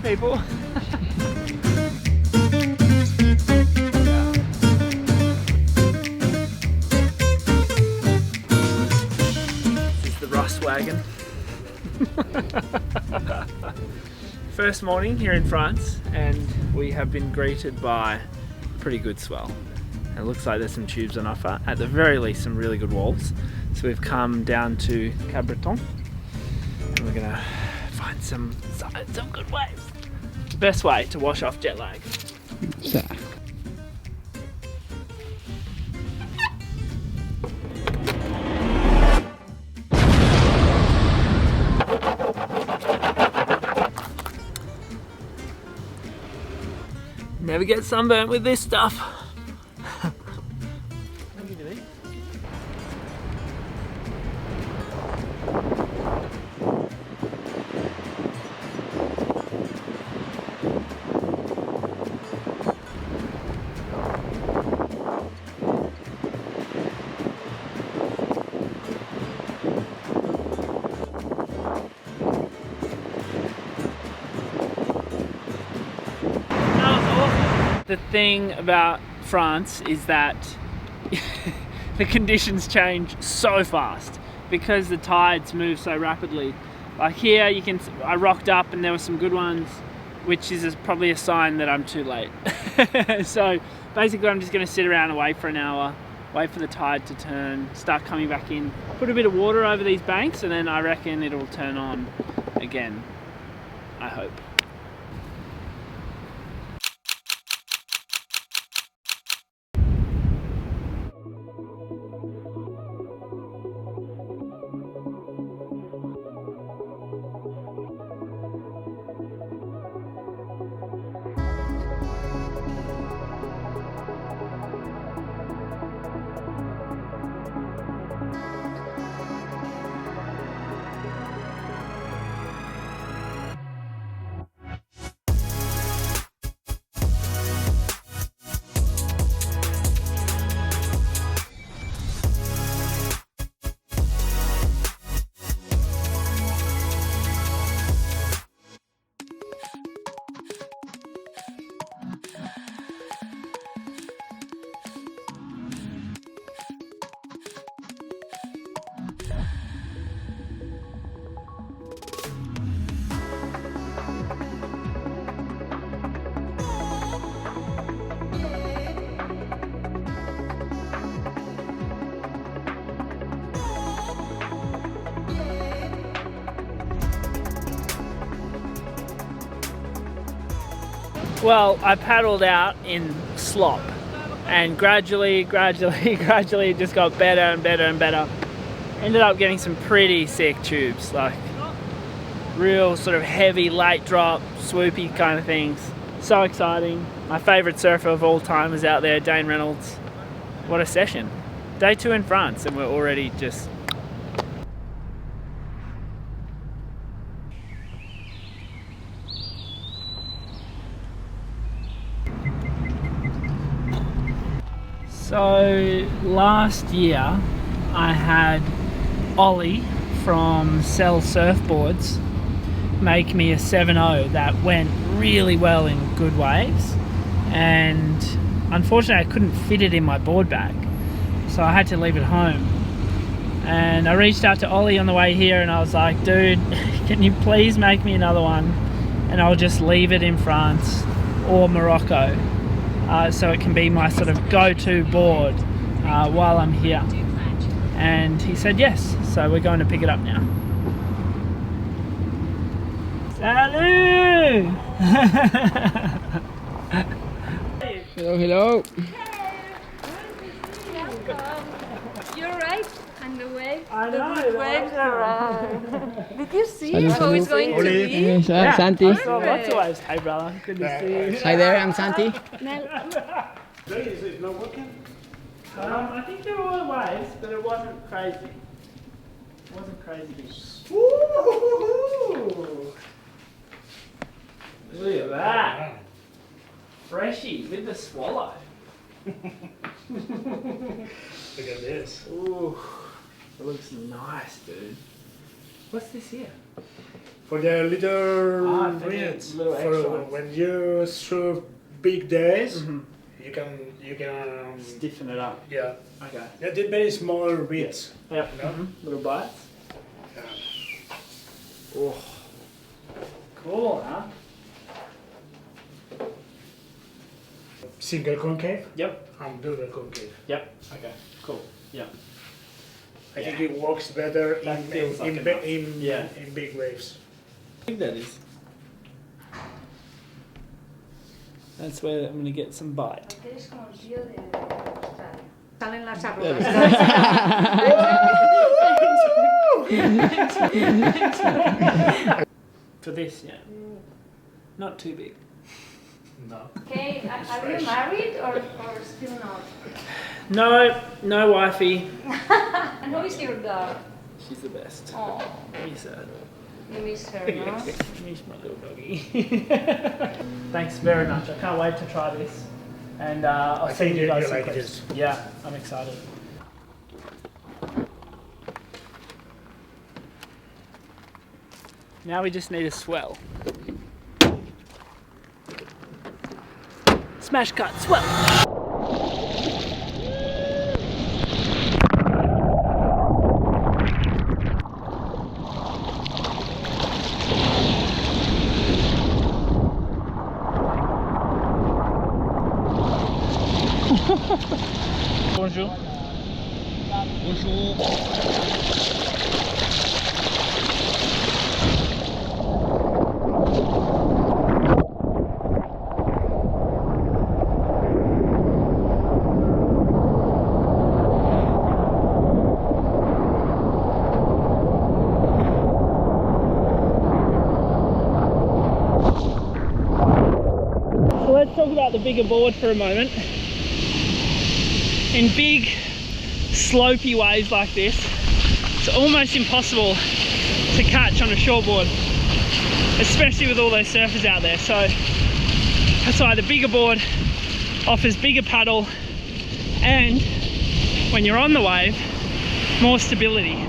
people. This is the Rust wagon. First morning here in France, and we have been greeted by a pretty good swell. It looks like there's some tubes on offer, at the very least some really good walls. So we've come down to Cabreton and we're gonna find some good waves. The best way to wash off jet lag. Yeah. Never get sunburnt with this stuff. What are you doing? The thing about France is that the conditions change so fast because the tides move so rapidly. Like here, I rocked up and there were some good ones, which is probably a sign that I'm too late. So basically I'm just gonna sit around and wait for an hour, wait for the tide to turn, start coming back in, put a bit of water over these banks, and then I reckon it'll turn on again, I hope. Well, I paddled out in slop and gradually it just got better and better and better. Ended up getting some pretty sick tubes, like real sort of heavy, late drop, swoopy kind of things. So exciting. My favourite surfer of all time is out there, Dane Reynolds. What a session. Day 2 in France and we're already just... So last year I had Ollie from Swell Surfboards make me a 7.0 that went really well in good waves, and unfortunately I couldn't fit it in my board bag, so I had to leave it home. And I reached out to Ollie on the way here and I was like, dude, can you please make me another one and I'll just leave it in France or Morocco. So it can be my sort of go-to board while I'm here. And he said yes, so we're going to pick it up now. Salut! Hello, hello. You're right, and the wave. I the know, good the waves waves are are right. Did you see Salut, how it's salut. going to be? Yeah, Santi. So lots of waves. Hey brother, good to see you. Hi there, I'm Santi. Is it not working? I think there were waves, but it wasn't crazy. It wasn't crazy. Woo-hoo-hoo-hoo. Look at that. Freshie with the swallow. Look at this. Ooh, it looks nice, dude. What's this here? For the little for the minutes. little For extra ones. when you surf big days, Mm-hmm. you can Stiffen it up. yeah. Okay. Yeah, did very small bits. Yep. No? Little bites. Yeah. Oh. Cool, huh? Single concave Yep. and double concave. Yep. Okay. Cool. Yep. I think it works better That feels like enough. Yeah. in big waves. I think that is. That's where I'm gonna get some bite. Eres como el tío de Australia. Salen las arrugas. For this, yeah. Not too big. No. Okay, are you married or still not? No wifey. And who is your dog? She's the best. Oh, Miss her. you miss her, no? Miss my little doggy. Thanks very much. I can't wait to try this. And I'll I send think you you guys like some this. clips. Yeah, I'm excited. Now we just need a swell. Smash cut, swell! Bonjour. Bonjour. So let's talk about the bigger board for a moment. In big slopey waves like this, it's almost impossible to catch on a shortboard, especially with all those surfers out there. So that's why the bigger board offers bigger paddle and, when you're on the wave, more stability.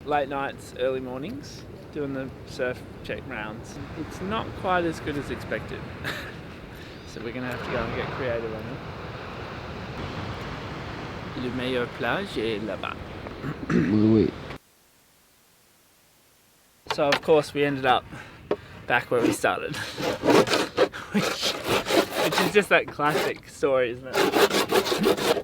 Late nights, early mornings, doing the surf check rounds. It's not quite as good as expected. So we're gonna have to go and get creative on it. Le meilleur plage est là-bas. Oui. So of course we ended up back where we started. which is just that classic story, isn't it?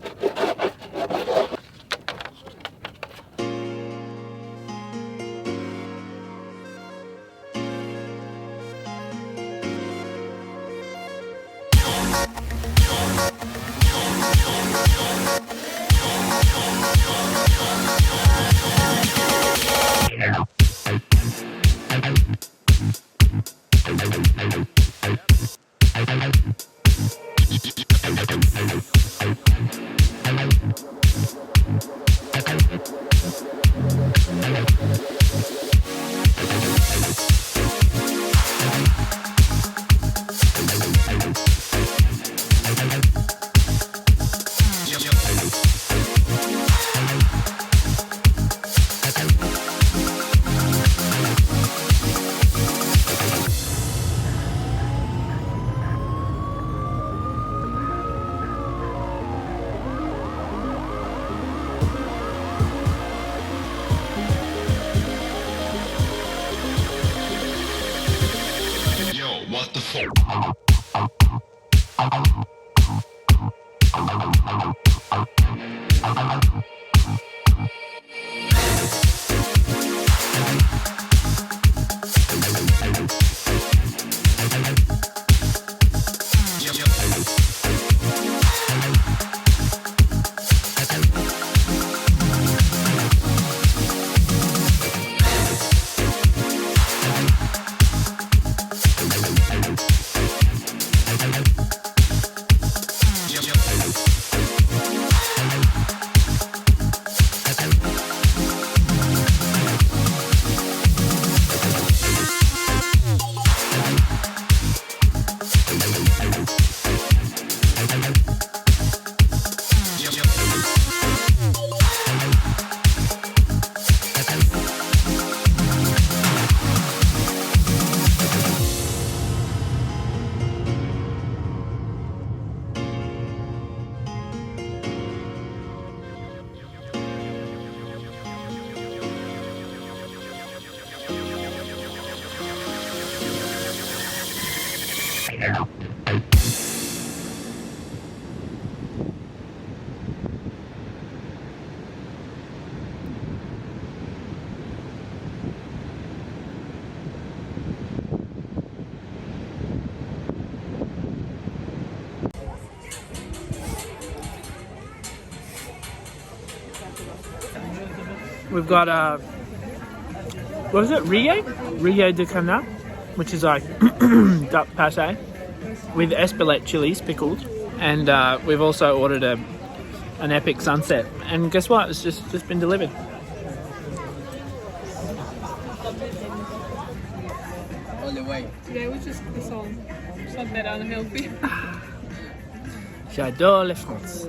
We've got what is it? Rigue de Canal, which is like duck pâté with Espelette chilies pickled, and we've also ordered an epic sunset. And guess what? It's just been delivered. All the way. Today was just croissant. Something unhealthy. J'adore la France.